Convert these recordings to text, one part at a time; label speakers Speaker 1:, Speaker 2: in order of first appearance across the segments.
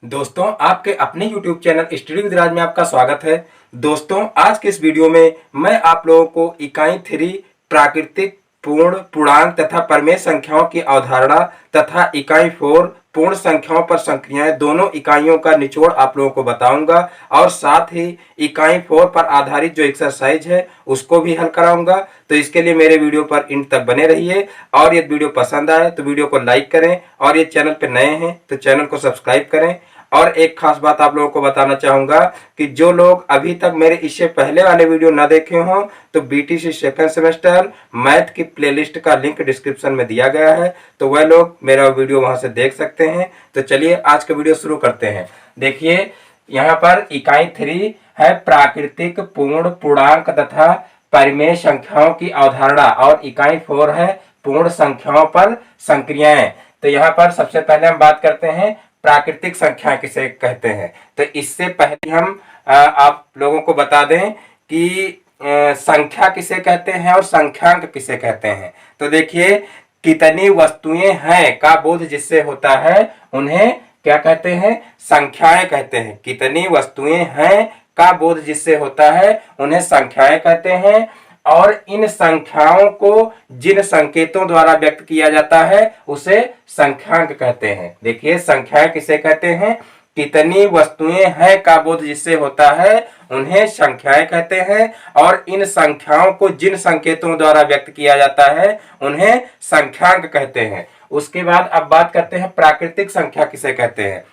Speaker 1: दोस्तों, आपके अपने YouTube चैनल स्टडी विद राज में आपका स्वागत है। दोस्तों, आज के इस वीडियो में मैं आप लोगों को इकाई 3 प्राकृतिक पूर्ण पूर्णांक तथा परमेय संख्याओं की अवधारणा तथा इकाई 4 पूर्ण संख्याओं पर संक्रियाएं दोनों इकाइयों का निचोड़ आप लोगों को बताऊंगा और साथ ही इकाई 4 पर आधारित जो एक्सरसाइज है उसको भी हल कराऊंगा। तो इसके लिए मेरे वीडियो पर इन तक बने रहिए और यदि वीडियो पसंद आए तो वीडियो को लाइक करें और ये चैनल पर नए हैं तो चैनल को सब्सक्राइब करें। और एक खास बात आप लोगों को बताना चाहूंगा कि जो लोग अभी तक मेरे इससे पहले वाले वीडियो ना देखे हों तो बीटीसी सेकंड सेमेस्टर मैथ की प्लेलिस्ट का लिंक डिस्क्रिप्शन में दिया गया है, तो वह लोग मेरा वीडियो वहां से देख सकते हैं। तो चलिए आज का वीडियो शुरू करते हैं। देखिए यहाँ पर इकाई 3 है प्राकृतिक पूर्ण पूर्णांक तथा परिमेय संख्याओं की अवधारणा और इकाई 4 है पूर्ण संख्याओं पर संक्रियाएं। तो यहाँ पर सबसे पहले हम बात करते हैं प्राकृतिक संख्या किसे कहते हैं। तो इससे पहले हम आप लोगों को बता दें कि संख्या किसे कहते हैं और संख्यांक किसे कहते हैं। तो देखिए, कितनी वस्तुएं हैं का बोध जिससे होता है उन्हें क्या कहते हैं? संख्याएं कहते हैं। कितनी वस्तुएं हैं का बोध जिससे होता है उन्हें संख्याएं कहते हैं। और इन संख्याओं को जिन संकेतों द्वारा व्यक्त किया जाता है उसे संख्यांक कहते हैं। देखिए, संख्याएं किसे कहते हैं? कितनी वस्तुएं हैं का बोध जिससे होता है उन्हें संख्याएं कहते हैं। और इन संख्याओं को जिन संकेतों द्वारा व्यक्त किया जाता है उन्हें संख्यांक कहते हैं। उसके बाद अब बात करते हैं प्राकृतिक संख्या किसे कहते हैं।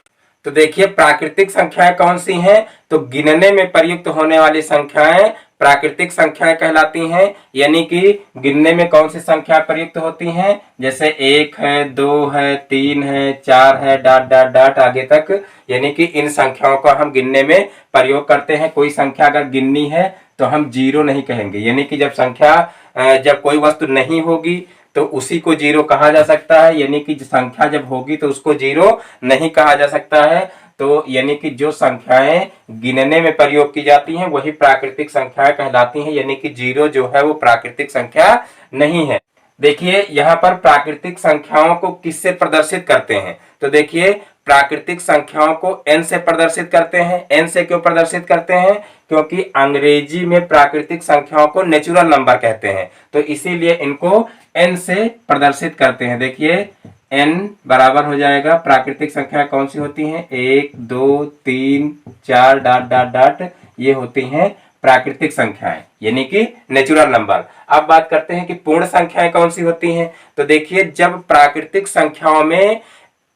Speaker 1: तो देखिए, प्राकृतिक संख्याएं कौन सी हैं? तो गिनने में प्रयुक्त होने वाली संख्याएं प्राकृतिक संख्याएं कहलाती हैं। यानी कि गिनने में कौन सी संख्या प्रयुक्त होती हैं? जैसे 1 है, 2 है, 3 है, 4 है, डॉट डॉट डॉट आगे तक। यानी कि इन संख्याओं का हम गिनने में प्रयोग करते हैं। कोई संख्या अगर गिननी है तो हम जीरो नहीं कहेंगे। यानी कि जब कोई वस्तु नहीं होगी तो उसी को जीरो कहा जा सकता है। यानी कि संख्या जब होगी तो उसको जीरो नहीं कहा जा सकता है। तो यानी कि जो संख्याएं गिनने में प्रयोग की जाती हैं वही प्राकृतिक संख्याएं कहलाती हैं। यानी कि जीरो जो है वो प्राकृतिक संख्या नहीं है। देखिए, यहाँ पर प्राकृतिक संख्याओं को किससे प्रदर्शित करते हैं? तो देखिए, प्राकृतिक संख्याओं को n से प्रदर्शित करते हैं। n से क्यों प्रदर्शित करते हैं? क्योंकि अंग्रेजी में प्राकृतिक संख्याओं को नेचुरल नंबर कहते हैं, तो इसीलिए इनको n से प्रदर्शित करते हैं। देखिए, n बराबर हो जाएगा, प्राकृतिक संख्या कौन सी होती हैं? 1 2 3 4 डॉट डॉट डॉट, ये होती हैं प्राकृतिक संख्याएं यानी कि नेचुरल नंबर। अब बात करते हैं कि पूर्ण संख्याएं कौन सी होती हैं। तो देखिए, जब प्राकृतिक संख्याओं में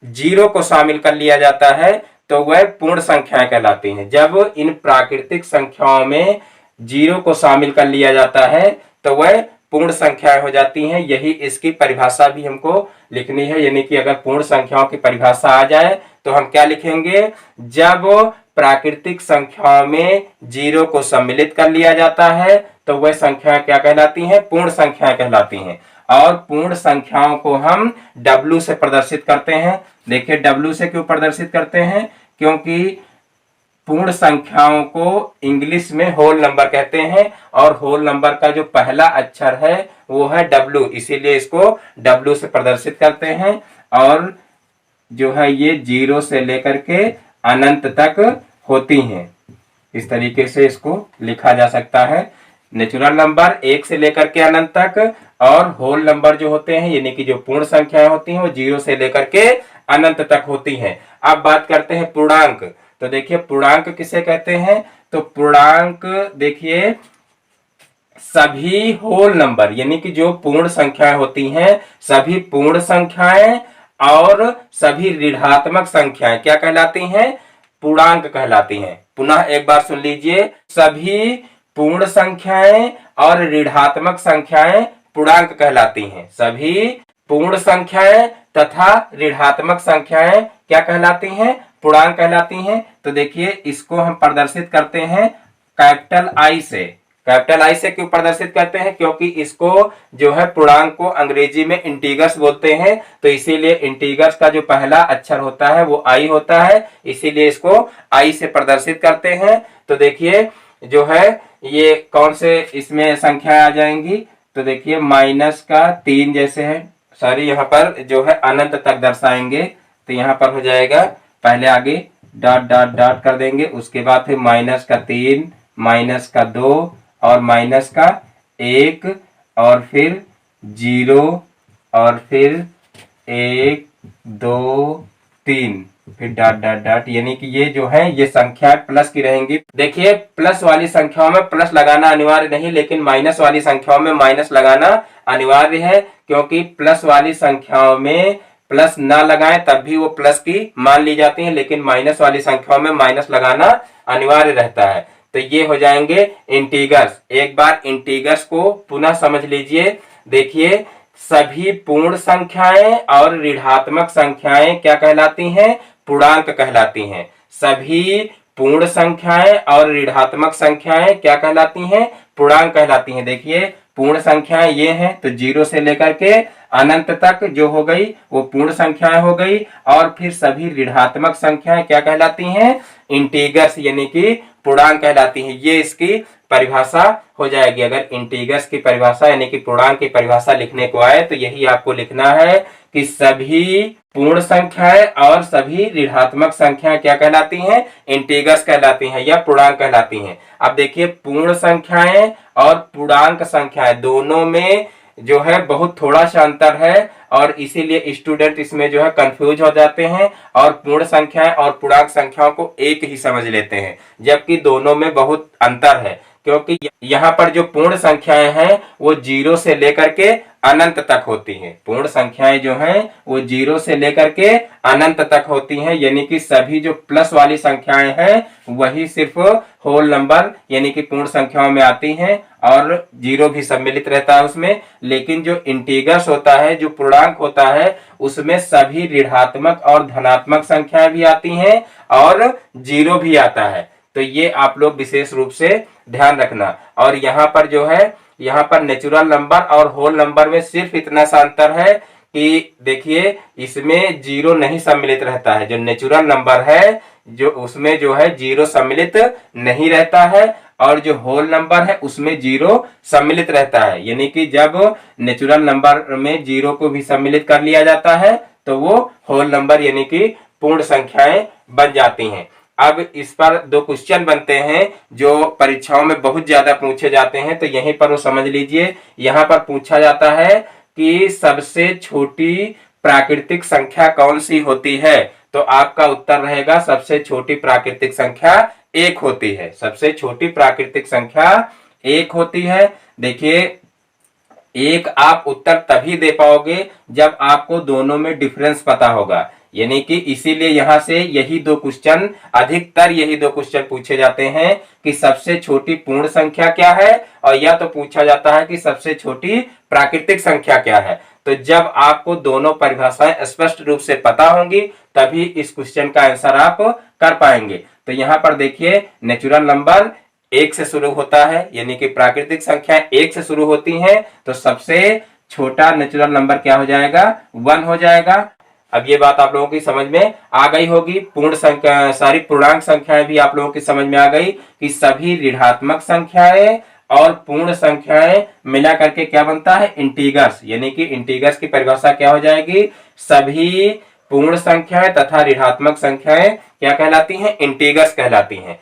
Speaker 1: जीरो को शामिल कर लिया जाता है तो वह पूर्ण संख्याएं कहलाती हैं। जब इन प्राकृतिक संख्याओं में जीरो को शामिल कर लिया जाता है तो वह पूर्ण संख्याएं हो जाती हैं। यही इसकी परिभाषा भी हमको लिखनी है। यानी कि अगर पूर्ण संख्याओं की परिभाषा आ जाए तो हम क्या लिखेंगे? जब प्राकृतिक संख्याओं में जीरो को सम्मिलित कर लिया जाता है तो वह संख्याएं क्या कहलाती हैं? पूर्ण संख्याएं कहलाती हैं। और पूर्ण संख्याओं को हम W से प्रदर्शित करते हैं। देखिए, W से क्यों प्रदर्शित करते हैं? क्योंकि पूर्ण संख्याओं को इंग्लिश में होल नंबर कहते हैं और होल नंबर का जो पहला अक्षर है वो है W, इसीलिए इसको W से प्रदर्शित करते हैं। और जो है ये 0 से लेकर के अनंत तक होती हैं। इस तरीके से इसको लिखा जा सकता है। नेचुरल नंबर 1 से लेकर के अनंत तक, और होल नंबर जो होते हैं यानी कि जो पूर्ण संख्याएं होती हैं वो 0 से लेकर के अनंत तक होती हैं। अब बात करते हैं पूर्णांक। तो देखिए, पूर्णांक किसे कहते हैं? तो पूर्णांक देखिए, सभी होल नंबर यानी कि जो पूर्ण संख्याएं होती हैं, सभी पूर्ण संख्याएं और सभी ऋणात्मक संख्याएं क्या कहलाती हैं? पूर्णांक कहलाती हैं। पुनः एक बार सुन लीजिए, सभी पूर्ण संख्याएं और ऋणात्मक संख्याएं पूर्णांक कहलाती हैं। सभी पूर्ण संख्याएं तथा ऋणात्मक संख्याएं क्या कहलाती हैं? पूर्णांक कहलाती हैं। तो देखिए, इसको हम प्रदर्शित करते हैं कैपिटल I से। कैपिटल I से क्यों प्रदर्शित करते हैं? क्योंकि इसको जो है पूर्णांक को अंग्रेजी में इंटीगर्स बोलते हैं, तो इसीलिए इंटीगर्स का जो पहला अक्षर होता है वो I होता है, इसीलिए इसको I से प्रदर्शित करते हैं। तो देखिए, जो है ये कौन से इसमें संख्या आ जाएंगी? तो देखिए, -3 जैसे है, सॉरी यहाँ पर जो है अनंत तक दर्शाएंगे, तो यहाँ पर हो जाएगा पहले आगे डॉट डॉट डॉट कर देंगे, उसके बाद फिर -3, -2 और -1 और फिर 0 और फिर 1 2 3 फिर डॉट डॉट डॉट, यानी कि ये जो है ये संख्या प्लस की रहेंगी। देखिए प्लस वाली संख्याओं में प्लस लगाना अनिवार्य नहीं, लेकिन माइनस वाली संख्याओं में माइनस लगाना अनिवार्य है, क्योंकि प्लस वाली संख्याओं में प्लस ना लगाएं तब भी वो प्लस की मान ली जाती है, लेकिन माइनस वाली संख्याओं में माइनस लगाना अनिवार्य रहता है। तो ये हो जाएंगे इंटीगर्स। एक बार इंटीगर्स को पुनः समझ लीजिए। देखिए सभी पूर्ण संख्याएं और ऋणात्मक संख्याएं क्या कहलाती हैं? पूर्णांक कहलाती हैं। सभी पूर्ण संख्याएं और ऋणात्मक संख्याएं क्या कहलाती हैं? पूर्णांक कहलाती हैं। देखिए पूर्ण संख्याएं ये हैं, तो 0 से लेकर के अनंत तक जो हो गई वो पूर्ण संख्याएं हो गई, और फिर सभी ऋणात्मक संख्याएं क्या कहलाती हैं? इंटीगर्स यानी कि पूर्णांक कहलाती हैं। ये इसकी परिभाषा हो जाएगी। अगर इंटीगर्स की परिभाषा यानी कि पूर्णांक की परिभाषा लिखने को आए तो यही आपको लिखना है कि सभी पूर्ण संख्याएं और सभी ऋणात्मक संख्याएं क्या कहलाती हैं? इंटीगर्स कहलाती हैं या पूर्णांक कहलाती हैं। अब देखिए पूर्ण संख्याएं और पूर्णांक संख्याएं दोनों में जो है बहुत थोड़ा सा अंतर है, और इसीलिए स्टूडेंट इसमें जो है कंफ्यूज हो जाते हैं और पूर्ण संख्याएं और पूर्णांक संख्याओं को एक ही समझ लेते हैं, जबकि दोनों में बहुत अंतर है। क्योंकि यहाँ पर जो पूर्ण संख्याएं हैं वो 0 से लेकर के अनंत तक होती हैं। पूर्ण संख्याएं जो हैं वो 0 से लेकर के अनंत तक होती हैं, यानी कि सभी जो प्लस वाली संख्याएं हैं वही सिर्फ होल नंबर यानी कि पूर्ण संख्याओं में आती हैं, और 0 भी सम्मिलित रहता है उसमें। लेकिन जो इंटीगर्स होता है, जो पूर्णांक होता है, उसमें सभी ऋणात्मक और धनात्मक संख्याएं भी आती हैं और 0 भी आता है। तो ये आप लोग विशेष रूप से ध्यान रखना। और यहाँ पर जो है, यहाँ पर नेचुरल नंबर और होल नंबर में सिर्फ इतना सा अंतर है कि देखिए इसमें 0 नहीं सम्मिलित रहता है। जो नेचुरल नंबर है जो उसमें जो है 0 सम्मिलित नहीं रहता है, और जो होल नंबर है उसमें 0 सम्मिलित रहता है। यानी कि जब नेचुरल नंबर में 0 को भी सम्मिलित कर लिया जाता है तो वो होल नंबर यानी कि पूर्ण संख्याएं बन जाती हैं। अब इस पर 2 क्वेश्चन बनते हैं जो परीक्षाओं में बहुत ज्यादा पूछे जाते हैं, तो यहीं पर वो समझ लीजिए। यहाँ पर पूछा जाता है कि सबसे छोटी प्राकृतिक संख्या कौन सी होती है? तो आपका उत्तर रहेगा सबसे छोटी प्राकृतिक संख्या 1 होती है। सबसे छोटी प्राकृतिक संख्या 1 होती है। देखिए 1 आप उत्तर तभी दे पाओगे जब आपको दोनों में डिफरेंस पता होगा। यानी कि इसीलिए यहां से यही 2 क्वेश्चन, अधिकतर यही 2 क्वेश्चन पूछे जाते हैं कि सबसे छोटी पूर्ण संख्या क्या है, और या तो पूछा जाता है कि सबसे छोटी प्राकृतिक संख्या क्या है। तो जब आपको दोनों परिभाषाएं स्पष्ट रूप से पता होंगी तभी इस क्वेश्चन का आंसर आप कर पाएंगे। तो यहाँ पर देखिए नेचुरल नंबर 1 से शुरू होता है, यानी कि प्राकृतिक संख्या 1 से शुरू होती हैं, तो सबसे छोटा नेचुरल नंबर क्या हो जाएगा? 1 हो जाएगा। अब ये बात आप लोगों की समझ में आ गई होगी। पूर्ण संख्या, सारी पूर्णांक संख्याएं भी आप लोगों की समझ में आ गई कि सभी ऋणात्मक संख्याएं और पूर्ण संख्याएं मिला करके क्या बनता है? इंटीगर्स। यानी कि इंटीगर्स की परिभाषा क्या हो जाएगी? सभी पूर्ण संख्याएं तथा ऋणात्मक संख्याएं क्या कहलाती हैं? इंटीगर्स कहलाती हैं।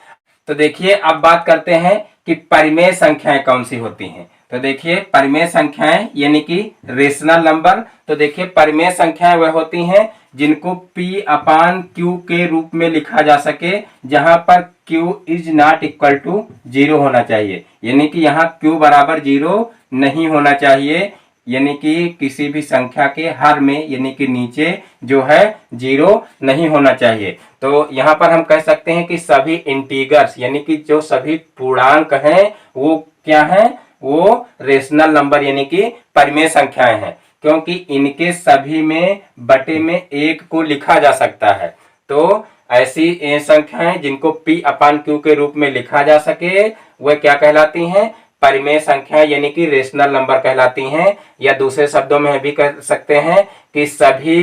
Speaker 1: तो देखिए अब बात करते हैं कि परिमेय संख्याएं कौन सी होती हैं। तो देखिए परिमेय संख्याएं यानी कि रेशनल नंबर। तो देखिए परिमेय संख्याएं वह होती हैं जिनको P/Q के रूप में लिखा जा सके, जहां पर Q is not equal to 0 होना चाहिए। यानी कि यहाँ Q बराबर 0 नहीं होना चाहिए, यानी कि किसी भी संख्या के हर में यानी कि नीचे जो है 0 नहीं होना चाहिए। तो यहाँ पर हम कह सकते हैं कि सभी इंटीगर्स यानी कि जो सभी पूर्णांक हैं वो क्या है? वो रेशनल नंबर यानी कि परिमेय संख्याएं हैं, क्योंकि इनके सभी में बटे में 1 को लिखा जा सकता है। तो ऐसी संख्याएं जिनको P/Q के रूप में लिखा जा सके वह क्या कहलाती हैं? परिमेय संख्याएं यानी कि रेशनल नंबर कहलाती हैं। या दूसरे शब्दों में भी कह सकते हैं कि सभी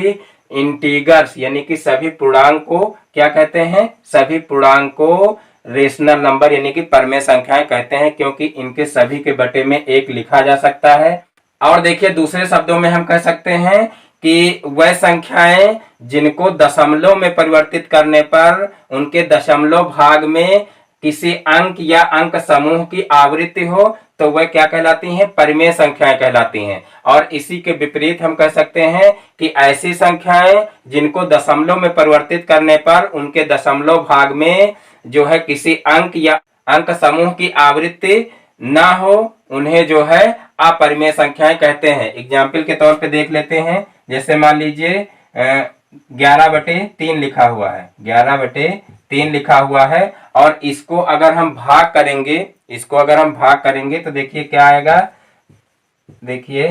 Speaker 1: इंटीगर्स यानी कि सभी पूर्णांक को क्या कहते हैं? सभी पूर्णांक को रेशनल नंबर यानी कि परिमेय संख्याएं कहते हैं, क्योंकि इनके सभी के बटे में 1 लिखा जा सकता है। और देखिए दूसरे शब्दों में हम कह सकते हैं कि वह संख्याएं जिनको दशमलव में परिवर्तित करने पर उनके दशमलव भाग में किसी अंक या अंक समूह की आवृत्ति हो तो वह क्या कहलाती हैं? परिमेय संख्याएं कहलाती हैं। और इसी के विपरीत हम कह सकते हैं कि ऐसी संख्याएं जिनको दशमलव में परिवर्तित करने पर उनके दशमलव भाग में जो है किसी अंक या अंक समूह की आवृत्ति ना हो, उन्हें जो है अपरिमेय संख्याएं कहते हैं। एग्जाम्पल के तौर पे देख लेते हैं। जैसे मान लीजिए 11/3 लिखा हुआ है, 11/3 लिखा हुआ है, और इसको अगर हम भाग करेंगे तो देखिए क्या आएगा। देखिए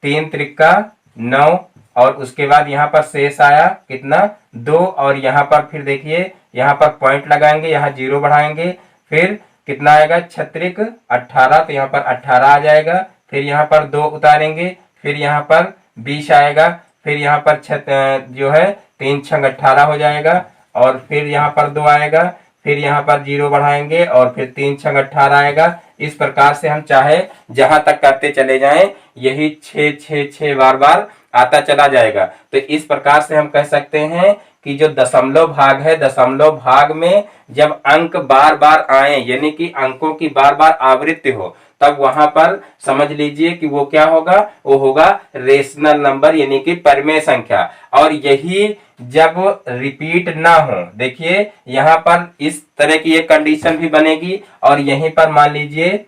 Speaker 1: 3 त्रिका 9, और उसके बाद यहाँ पर शेष आया कितना? 2, और यहाँ पर फिर देखिए यहाँ पर पॉइंट लगाएंगे, यहाँ 0 बढ़ाएंगे, फिर कितना आएगा? 6 त्रिक 18, तो यहाँ पर 18 आ जाएगा। फिर यहाँ पर 2 उतारेंगे, फिर यहाँ पर 20 आएगा, फिर यहाँ पर जो है 3 छंग 18 हो जाएगा, और फिर यहाँ पर 2 आएगा, फिर यहाँ पर 0 बढ़ाएंगे, और फिर 3 छंग 18 आएगा। इस प्रकार से हम चाहे जहां तक करते चले जाएं, यही 6 6 6 बार बार आता चला जाएगा। तो इस प्रकार से हम कह सकते हैं कि जो दशमलव भाग है, दशमलव भाग में जब अंक बार बार आए, यानी कि अंकों की बार बार आवृत्ति हो, तब वहां पर समझ लीजिए कि वो क्या होगा? वो होगा रेशनल नंबर, यानी कि परिमेय संख्या। और यही जब रिपीट ना हो, देखिए यहां पर इस तरह की एक कंडीशन भी बनेगी, और यहीं पर मान लीजिए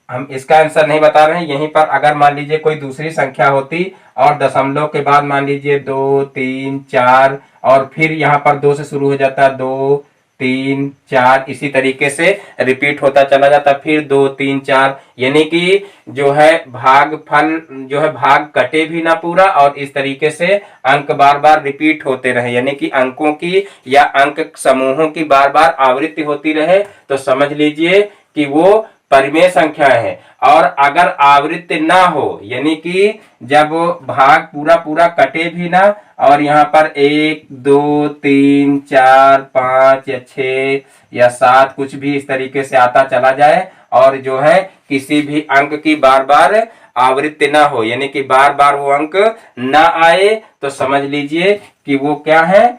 Speaker 1: हम इसका आंसर नहीं बता रहे हैं, यहीं पर अगर मान लीजिए कोई दूसरी संख्या होती और दशमलव के बाद मान लीजिए 2 3 4, और फिर यहाँ पर 2 से शुरू हो जाता, 2 3 4, इसी तरीके से रिपीट होता चला जाता, फिर 2 3 4, यानी कि जो है भागफल जो है भाग कटे भी ना पूरा, और इस तरीके से अंक बार बार रिपीट होते रहे, यानी कि अंकों की या अंक समूहों की बार बार आवृत्ति होती रहे, तो समझ लीजिए कि वो परिमेय संख्या है। और अगर आवृत्ति ना हो, यानी कि जब भाग पूरा पूरा कटे भी ना, और यहाँ पर 1 2 3 4 5 या 6 या 7 कुछ भी इस तरीके से आता चला जाए, और जो है किसी भी अंक की बार बार आवृत्ति ना हो, यानी कि बार बार वो अंक ना आए, तो समझ लीजिए कि वो क्या है?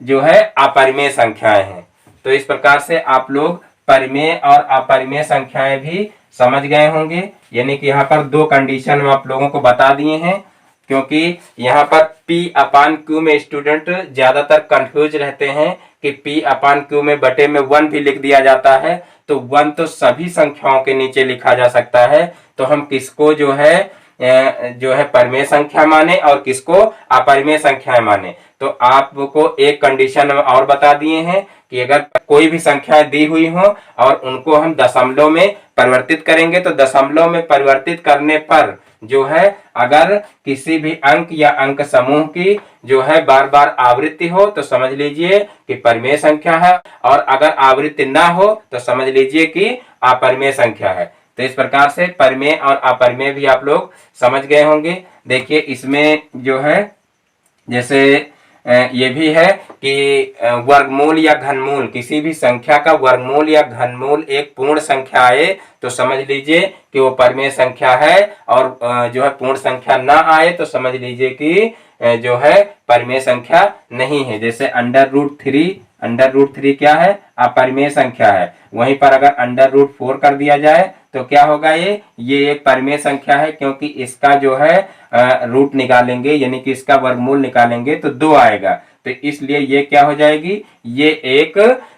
Speaker 1: जो है अपरिमेय संख्याएं हैं। तो इस प्रकार से आप लोग परिमेय और अपरिमेय संख्याएं भी समझ गए होंगे, यानी कि यहाँ पर 2 कंडीशन हम आप लोगों को बता दिए हैं, क्योंकि यहाँ पर P/Q में स्टूडेंट ज्यादातर कंफ्यूज रहते हैं कि P/Q में बटे में 1 भी लिख दिया जाता है, तो 1 तो सभी संख्याओं के नीचे लिखा जा सकता है, तो हम किसको जो है परिमेय संख्या माने और किसको अपरिमेय संख्या माने। तो आपको एक कंडीशन और बता दिए हैं कि अगर कोई भी संख्या दी हुई हो और उनको हम दशमलव में परिवर्तित करेंगे, तो दशमलव में परिवर्तित करने पर जो है अगर किसी भी अंक या अंक समूह की जो है बार बार आवृत्ति हो, तो समझ लीजिए कि परिमेय संख्या है, और अगर आवृत्ति ना हो तो समझ लीजिए कि अपरिमेय संख्या है। तो इस प्रकार से परिमेय और अपरिमेय भी आप लोग समझ गए होंगे। देखिए इसमें जो है जैसे ये भी है कि वर्गमूल या घनमूल, किसी भी संख्या का वर्गमूल या घनमूल एक पूर्ण संख्या आए तो समझ लीजिए कि वो परिमेय संख्या है, और जो है पूर्ण संख्या ना आए तो समझ लीजिए कि जो है परिमेय संख्या नहीं है। जैसे अंडर रूट 3 क्या है? अपरिमेय संख्या है। वहीं पर अगर अंडर रूट 4 कर दिया जाए तो क्या होगा? ये एक परिमेय संख्या है, क्योंकि इसका जो है रूट निकालेंगे, यानी कि इसका वर्गमूल निकालेंगे तो 2 आएगा, तो इसलिए ये क्या हो जाएगी? ये एक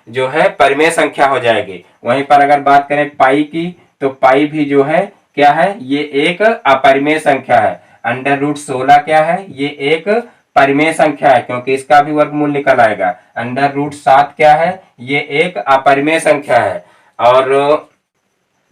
Speaker 1: जो है परिमेय संख्या हो जाएगी। वहीं पर अगर बात करें पाई की, तो पाई भी जो है क्या है? ये एक अपरिमेय संख्या है। अंडर रूट 16 क्या है? ये एक परिमेय संख्या है, क्योंकि इसका भी वर्गमूल निकल आएगा। अंडर रूट 7 क्या है? ये एक अपरिमेय संख्या है। और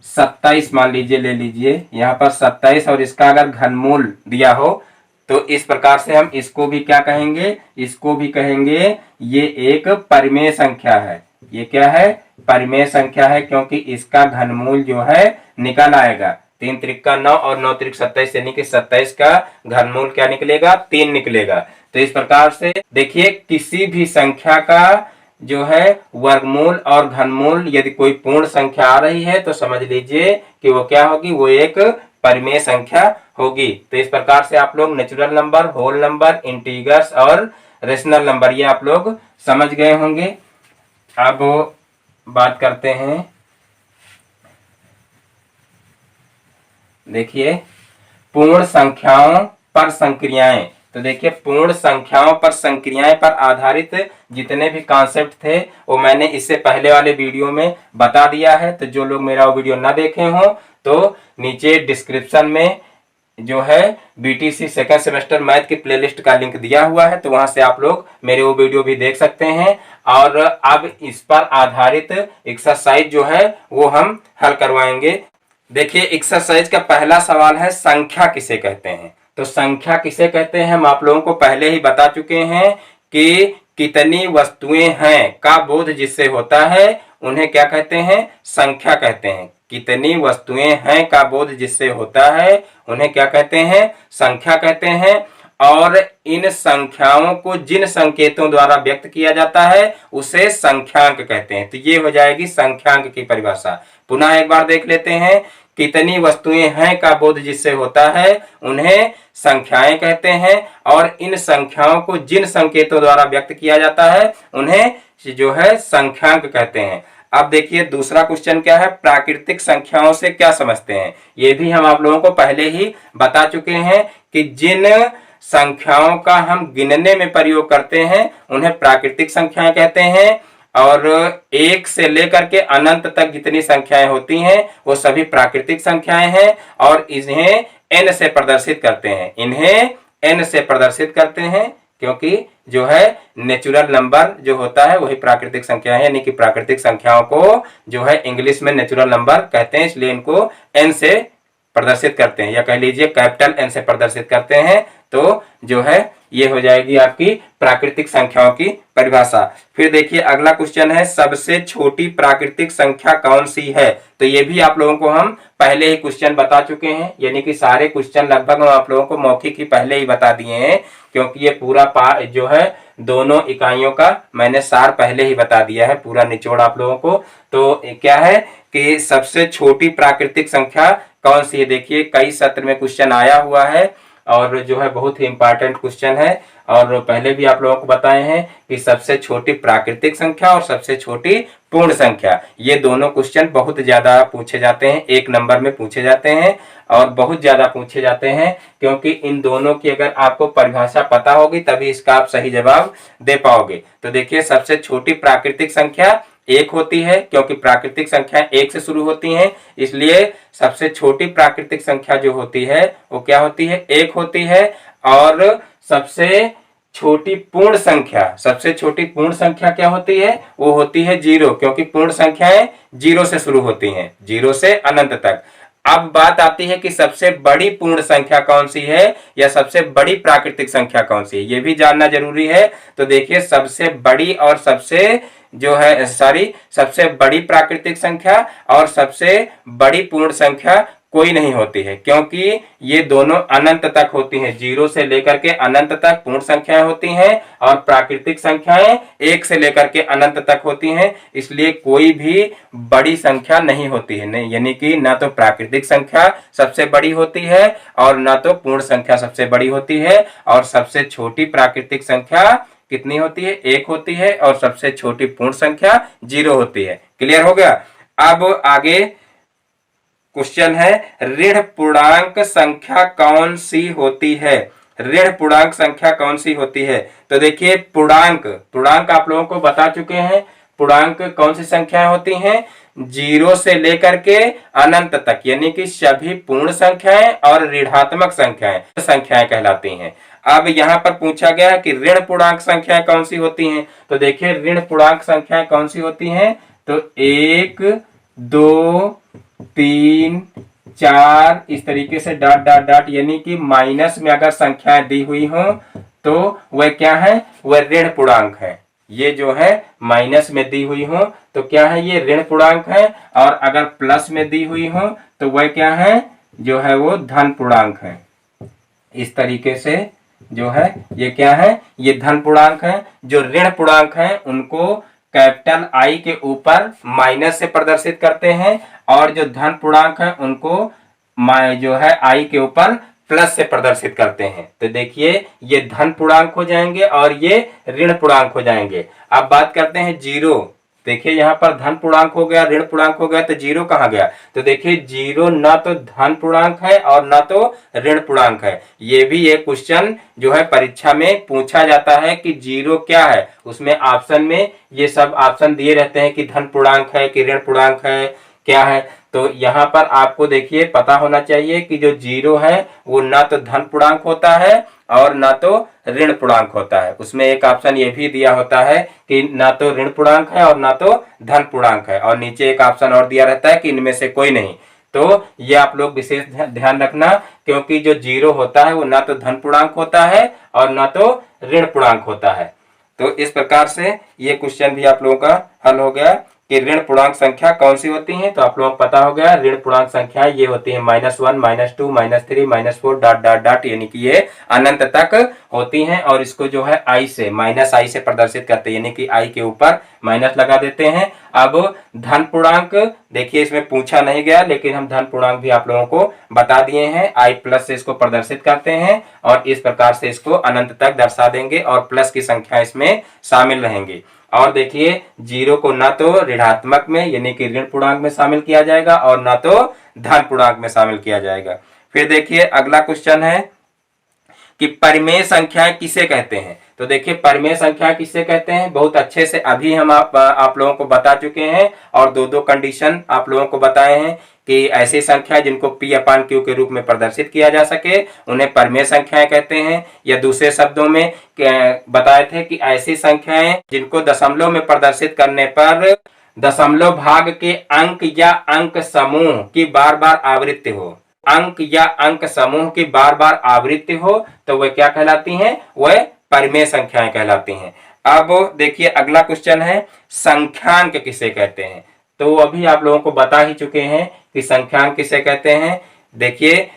Speaker 1: 27 मान लीजिए, ले लीजिए यहाँ पर 27, और इसका अगर घनमूल दिया हो तो इस प्रकार से हम इसको भी क्या कहेंगे? इसको भी कहेंगे ये एक परिमेय संख्या है। ये क्या है? परिमेय संख्या है, क्योंकि इसका घनमूल जो है निकल आएगा। 3 त्रिका 9 और 9 त्रिक 27, यानी कि 27 का घनमूल क्या निकलेगा? 3 निकलेगा। तो इस प्रकार से देखिए किसी भी संख्या का जो है वर्गमूल और घनमूल यदि कोई पूर्ण संख्या आ रही है तो समझ लीजिए कि वो क्या होगी? वो एक परिमेय संख्या होगी। तो इस प्रकार से आप लोग natural number, whole number, integers और रेशनल नंबर ये आप लोग समझ गए होंगे। अब बात करते हैं, देखिए पूर्ण संख्याओं पर संक्रियाएं। तो देखिए पूर्ण संख्याओं पर संक्रियाएं पर आधारित जितने भी कॉन्सेप्ट थे वो मैंने इससे पहले वाले वीडियो में बता दिया है। तो जो लोग मेरा वो वीडियो ना देखे हो तो नीचे डिस्क्रिप्शन में जो है बीटीसी सेकंड सेमेस्टर मैथ की प्लेलिस्ट का लिंक दिया हुआ है, तो वहां से आप लोग मेरे वो वीडियो भी देख सकते हैं। और अब इस पर आधारित एक्सरसाइज जो है वो हम हल करवाएंगे। देखिए एक्सरसाइज का पहला सवाल है, संख्या किसे कहते हैं। तो संख्या किसे कहते हैं हम आप लोगों को पहले ही बता चुके हैं कि कितनी वस्तुएं हैं का बोध जिससे होता है उन्हें क्या कहते हैं, संख्या कहते हैं। कितनी वस्तुएं हैं का बोध जिससे होता है उन्हें क्या कहते हैं, संख्या कहते हैं। और इन संख्याओं को जिन संकेतों द्वारा व्यक्त किया जाता है उसे संख्यांक कहते हैं। तो ये हो जाएगी संख्यांक की परिभाषा। पुनः एक बार देख लेते हैं, कितनी वस्तुएं हैं का बोध जिससे होता है उन्हें संख्याएं कहते हैं, और इन संख्याओं को जिन संकेतों द्वारा व्यक्त किया जाता है उन्हें जो है संख्यांक कहते हैं। अब देखिए दूसरा क्वेश्चन क्या है, प्राकृतिक संख्याओं से क्या समझते हैं। ये भी हम आप लोगों को पहले ही बता चुके हैं कि जिन संख्याओं का हम गिनने में प्रयोग करते हैं उन्हें प्राकृतिक संख्याएं कहते हैं, और एक से लेकर के अनंत तक जितनी संख्याएं होती हैं वो सभी प्राकृतिक संख्याएं हैं, और इन्हें n से प्रदर्शित करते हैं। इन्हें n से प्रदर्शित करते हैं क्योंकि जो है नेचुरल नंबर जो होता है वही प्राकृतिक संख्या है, यानी कि प्राकृतिक संख्याओं को जो है इंग्लिश में नेचुरल नंबर कहते हैं, इसलिए इनको n से प्रदर्शित करते हैं, या कह लीजिए कैपिटल N से प्रदर्शित करते हैं। तो जो है ये हो जाएगी आपकी प्राकृतिक संख्याओं की परिभाषा। फिर देखिए अगला क्वेश्चन है, सबसे छोटी प्राकृतिक संख्या कौन सी है। तो ये भी आप लोगों को हम पहले ही क्वेश्चन बता चुके हैं, यानी कि सारे क्वेश्चन लगभग हम आप लोगों को मौखिक ही पहले ही बता दिए हैं, क्योंकि ये पूरा जो है दोनों इकाइयों का मैंने सार पहले ही बता दिया है, पूरा निचोड़ आप लोगों को। तो क्या है कि सबसे छोटी प्राकृतिक संख्या कौन सी है। देखिए कई सत्र में क्वेश्चन आया हुआ है और जो है बहुत ही इंपॉर्टेंट क्वेश्चन है, और पहले भी आप लोगों को बताए हैं कि सबसे छोटी प्राकृतिक संख्या और सबसे छोटी पूर्ण संख्या, ये दोनों क्वेश्चन बहुत ज्यादा पूछे जाते हैं, 1 नंबर में पूछे जाते हैं और बहुत ज्यादा पूछे जाते हैं, क्योंकि इन दोनों की अगर आपको परिभाषा पता होगी तभी इसका आप सही जवाब दे पाओगे। तो देखिए सबसे छोटी प्राकृतिक संख्या 1 होती है, क्योंकि प्राकृतिक संख्या 1 से शुरू होती हैं, इसलिए सबसे छोटी प्राकृतिक संख्या जो होती है वो क्या होती है, 1 होती है। और सबसे छोटी पूर्ण संख्या, सबसे छोटी पूर्ण संख्या क्या होती है, वो होती है 0, क्योंकि पूर्ण संख्याएं 0 से शुरू होती हैं, 0 से अनंत तक। अब बात आती है कि सबसे बड़ी पूर्ण संख्या कौन सी है या सबसे बड़ी प्राकृतिक संख्या कौन सी है, ये भी जानना जरूरी है। तो देखिए सबसे बड़ी और सबसे जो है सबसे बड़ी प्राकृतिक संख्या और सबसे बड़ी पूर्ण संख्या कोई नहीं होती है, क्योंकि ये दोनों अनंत तक होती हैं, 0 से लेकर के अनंत तक पूर्ण संख्याएं होती हैं, और प्राकृतिक संख्याएं 1 से लेकर के अनंत तक होती हैं, इसलिए कोई भी बड़ी संख्या नहीं होती है। नहीं, यानी कि ना तो प्राकृतिक संख्या सबसे बड़ी होती है और ना तो पूर्ण संख्या सबसे बड़ी होती है, और सबसे छोटी प्राकृतिक संख्या कितनी होती है, 1 होती है, और सबसे छोटी पूर्ण संख्या 0 होती है। क्लियर हो गया। अब आगे क्वेश्चन है, ऋण पूर्णांक संख्या कौन सी होती है। ऋण पूर्णांक संख्या कौन सी होती है। तो देखिए पूर्णांक आप लोगों को बता चुके हैं, पूर्णांक कौन सी संख्याएं होती हैं, 0 से लेकर के अनंत तक, यानी कि सभी पूर्ण संख्याएं और ऋणात्मक संख्याएं कहलाती हैं। अब यहाँ पर पूछा गया है कि ऋण पूर्णांक संख्याएं कौन सी होती हैं। तो देखिए ऋण पूर्णांक संख्याएं कौन सी होती हैं, तो 1, 2, 3, 4 इस तरीके से डॉट डॉट डॉट, यानी कि माइनस में अगर संख्याएं दी हुई हो तो वह क्या है, वह ऋण पूर्णांक है। ये जो है माइनस में दी हुई हो तो क्या है, ये ऋण पूर्णांक है, और अगर प्लस में दी हुई हो तो वह क्या है, जो है वो धन पूर्णांक है। इस तरीके से जो है ये क्या है, ये धन पूर्णांक है। जो ऋण पूर्णांक है उनको कैपिटल I के ऊपर माइनस से प्रदर्शित करते हैं, और जो धन पूर्णांक है उनको जो है आई के ऊपर प्लस से प्रदर्शित करते हैं। तो देखिए ये धन पूर्णांक हो जाएंगे और ये ऋण पूर्णांक हो जाएंगे। अब बात करते हैं जीरो। देखिए यहाँ पर धन पूर्णांक हो गया, ऋण पूर्णांक हो गया, तो जीरो कहाँ गया? तो देखिए जीरो ना तो धन पूर्णांक है और ना तो ऋण पूर्णांक है। ये भी एक क्वेश्चन जो है परीक्षा में पूछा जाता है कि जीरो क्या है। उसमें ऑप्शन में ये सब ऑप्शन दिए रहते हैं कि धन पूर्णांक है कि ऋण पूर्णांक है, क्या है। तो यहाँ पर आपको देखिए पता होना चाहिए कि जो जीरो है वो ना तो धन पूर्णांक होता है और ना तो ऋण पूर्णांक होता है। उसमें एक ऑप्शन ये भी दिया होता है कि ना तो ऋण पूर्णांक है और ना तो धन पूर्णांक है, और नीचे एक ऑप्शन और दिया रहता है कि इनमें से कोई नहीं। तो ये आप लोग विशेष ध्यान रखना, क्योंकि जो जीरो होता है वो ना तो धन पूर्णांक होता है और ना तो ऋण पूर्णांक होता है। तो इस प्रकार से ये क्वेश्चन भी आप लोगों का हल हो गया कि ऋण पूर्णांक संख्या कौन सी होती है। तो आप लोगों को पता हो गया ऋण पूर्णांक संख्या ये होती है -1, -2, -3, -4 डॉट डॉट डॉट, यानी कि ये अनंत तक होती हैं। और इसको जो है आई से -i से प्रदर्शित करते हैं, यानी कि आई के ऊपर माइनस लगा देते हैं। अब धन पूर्णांक देखिए इसमें पूछा नहीं गया, लेकिन हम धन पूर्णांक भी आप लोगों को बता दिए हैं। आई प्लस से इसको प्रदर्शित करते हैं और इस प्रकार से इसको अनंत तक दर्शा देंगे और प्लस की संख्या इसमें शामिल रहेंगी। और देखिए जीरो को ना तो ऋणात्मक में यानी कि ऋण पूर्णांक में शामिल किया जाएगा और ना तो धन पूर्णांक में शामिल किया जाएगा। फिर देखिए अगला क्वेश्चन है कि परिमेय संख्याएं किसे कहते हैं। तो देखिए परिमेय संख्या किसे कहते हैं, बहुत अच्छे से अभी हम आप लोगों को बता चुके हैं और दो कंडीशन आप लोगों को बताए हैं कि ऐसी संख्या जिनको P/Q के रूप में प्रदर्शित किया जा सके उन्हें परिमेय संख्याएं कहते हैं। या दूसरे शब्दों में बताए थे कि ऐसी संख्याएं जिनको दशमलव में प्रदर्शित करने पर दशमलव भाग के अंक या अंक समूह की बार बार आवृत्ति हो, अंक या अंक समूह की बार बार आवृत्ति हो, तो वह क्या कहलाती हैं? वह परिमेय संख्याएं कहलाती हैं। अब देखिए अगला क्वेश्चन है संख्यांक किसे कहते हैं। तो अभी आप लोगों को बता ही चुके हैं कि संख्यांक किसे कहते हैं। देखिए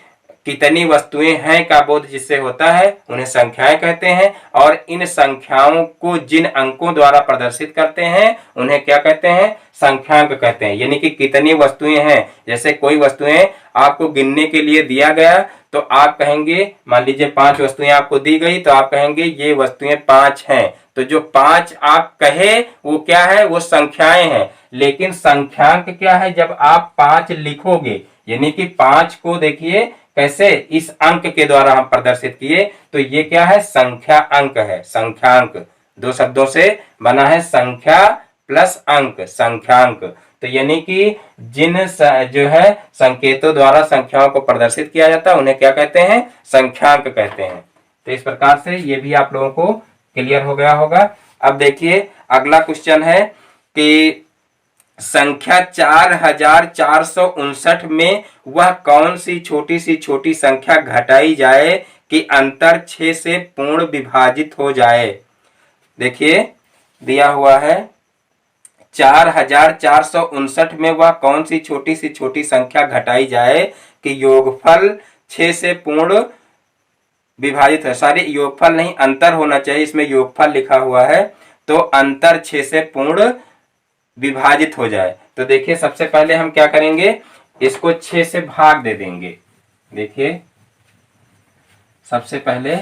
Speaker 1: कितनी वस्तुएं हैं का बोध जिससे होता है उन्हें संख्याएं कहते हैं, और इन संख्याओं को जिन अंकों द्वारा प्रदर्शित करते हैं उन्हें क्या कहते हैं? संख्यांक कहते हैं। यानी कि कितनी वस्तुएं हैं, जैसे कोई वस्तुएं आपको गिनने के लिए दिया गया तो आप कहेंगे, मान लीजिए 5 वस्तुएं आपको दी गई तो आप कहेंगे ये वस्तुएं 5 हैं। तो जो 5 आप कहे वो क्या है? वो संख्याएं हैं। लेकिन संख्यांक क्या है? जब आप 5 लिखोगे, यानी कि 5 को देखिए कैसे इस अंक के द्वारा हम प्रदर्शित किए, तो ये क्या है? संख्या अंक है। संख्यांक दो शब्दों से बना है, संख्या प्लस अंक, संख्यांक। तो यानी कि जिन जो है संकेतों द्वारा संख्याओं को प्रदर्शित किया जाता है उन्हें क्या कहते हैं? संख्यांक कहते हैं। तो इस प्रकार से ये भी आप लोगों को क्लियर हो गया होगा। अब देखिए अगला क्वेश्चन है कि संख्या 4459 में वह कौन सी छोटी संख्या घटाई जाए कि अंतर 6 से पूर्ण विभाजित हो जाए। देखिए दिया हुआ है 4459 में वह कौन सी छोटी संख्या घटाई जाए कि योगफल 6 से पूर्ण विभाजित है। सारे योगफल नहीं, अंतर होना चाहिए, इसमें योगफल लिखा हुआ है, तो अंतर 6 से पूर्ण विभाजित हो जाए। तो देखिए सबसे पहले हम क्या करेंगे, इसको 6 से भाग दे देंगे। देखिए सबसे पहले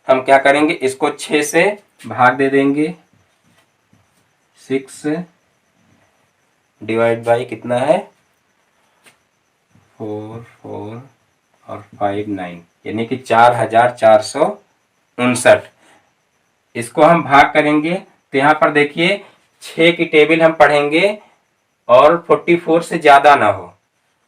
Speaker 1: हम क्या करेंगे, इसको 6 से भाग दे देंगे। 6 डिवाइड बाई कितना है? 4 4 और 5 9, यानी कि 4459। इसको हम भाग करेंगे तो यहाँ पर देखिए 6 की टेबल हम पढ़ेंगे और 44 से ज्यादा ना हो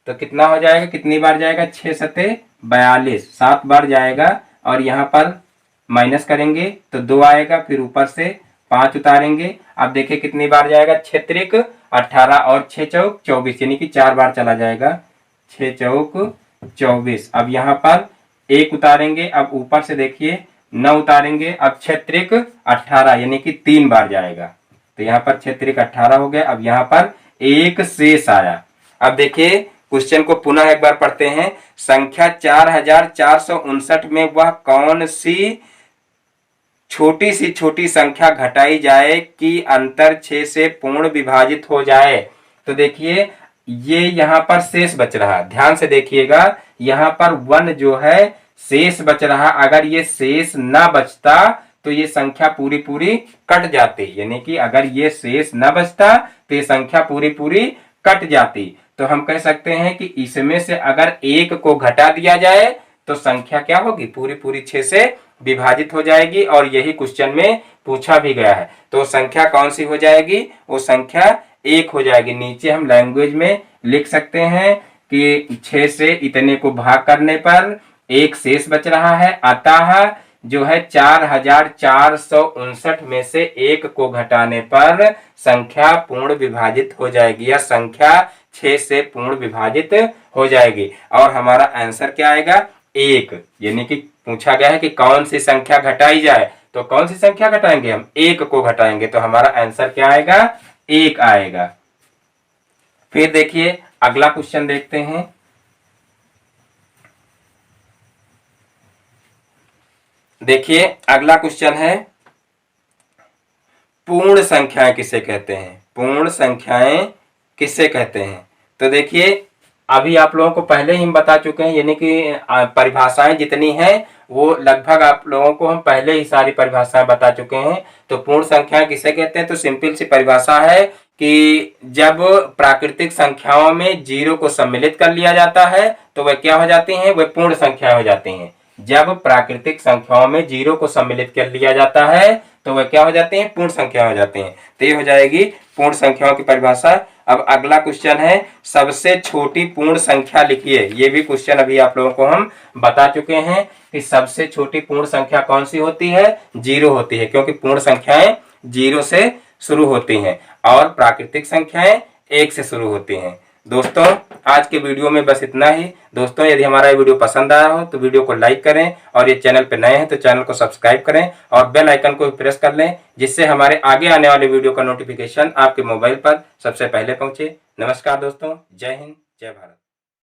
Speaker 1: तो कितना हो जाएगा, कितनी बार जाएगा? 6 सते 42, 7 बार जाएगा। और यहाँ पर माइनस करेंगे तो 2 आएगा, फिर ऊपर से 5 उतारेंगे। अब देखिए कितनी बार जाएगा? 6 त्रिक 18 और 6 चौक 24, यानी कि 4 बार चला जाएगा। 6 चौक 24। अब यहाँ पर 1 उतारेंगे, अब ऊपर से देखिए 9 उतारेंगे, अब 6 त्रिक 18, यानी कि 3 बार जाएगा। तो यहाँ पर 6 त्रिक 18 हो गया। अब यहाँ पर 1 शेष आया। अब देखिए क्वेश्चन को पुनः एक बार पढ़ते हैं। संख्या 4459 में वह कौन सी छोटी संख्या घटाई जाए कि अंतर 6 से पूर्ण विभाजित हो जाए। तो देखिए ये यहाँ पर शेष बच रहा है, ध्यान से देखिएगा, यहाँ पर 1 जो है शेष बच रहा, अगर ये शेष ना बचता तो ये संख्या पूरी पूरी कट जाती, यानी कि अगर ये शेष न बचता तो ये संख्या पूरी पूरी कट जाती। तो हम कह सकते हैं कि इसमें से अगर 1 को घटा दिया जाए तो संख्या क्या होगी, पूरी पूरी 6 से विभाजित हो जाएगी, और यही क्वेश्चन में पूछा भी गया है। तो संख्या कौन सी हो जाएगी, वो संख्या 1 हो जाएगी। नीचे हम लैंग्वेज में लिख सकते हैं कि 6 से इतने को भाग करने पर 1 शेष बच रहा है, अतः जो है 4459 में से 1 को घटाने पर संख्या पूर्ण विभाजित हो जाएगी, या संख्या 6 से पूर्ण विभाजित हो जाएगी। और हमारा आंसर क्या आएगा, 1। यानी कि पूछा गया है कि कौन सी संख्या घटाई जाए, तो कौन सी संख्या घटाएंगे, हम 1 को घटाएंगे, तो हमारा आंसर क्या आएगा, 1 आएगा। फिर देखिए अगला क्वेश्चन देखते हैं। देखिए अगला क्वेश्चन है, पूर्ण संख्याएं किसे कहते हैं, पूर्ण संख्याएं किसे कहते हैं। तो देखिए अभी आप लोगों को पहले ही हम बता चुके हैं, यानी कि परिभाषाएं जितनी हैं वो लगभग आप लोगों को हम पहले ही सारी परिभाषाएं बता चुके हैं। तो पूर्ण संख्याएं किसे कहते हैं, तो सिंपल सी परिभाषा है कि जब प्राकृतिक संख्याओं में 0 को सम्मिलित कर लिया जाता है तो वह क्या हो जाती हैं, वह पूर्ण संख्या हो जाती हैं। जब प्राकृतिक संख्याओं में 0 को सम्मिलित कर लिया जाता है तो वह क्या हो जाते हैं, पूर्ण संख्या हो जाते हैं। तो ये हो जाएगी पूर्ण संख्याओं की परिभाषा। अब अगला क्वेश्चन है, सबसे छोटी पूर्ण संख्या लिखिए। ये भी क्वेश्चन अभी आप लोगों को हम बता चुके हैं कि सबसे छोटी पूर्ण संख्या कौन सी होती है, 0 होती है, क्योंकि पूर्ण संख्याएं 0 से शुरू होती हैं और प्राकृतिक संख्याएं 1 से शुरू होती हैं। दोस्तों आज के वीडियो में बस इतना ही। दोस्तों यदि हमारा ये वीडियो पसंद आया हो तो वीडियो को लाइक करें, और ये चैनल पे नए हैं तो चैनल को सब्सक्राइब करें और बेल आइकन को प्रेस कर लें, जिससे हमारे आगे आने वाले वीडियो का नोटिफिकेशन आपके मोबाइल पर सबसे पहले पहुंचे। नमस्कार दोस्तों, जय हिंद, जय भारत।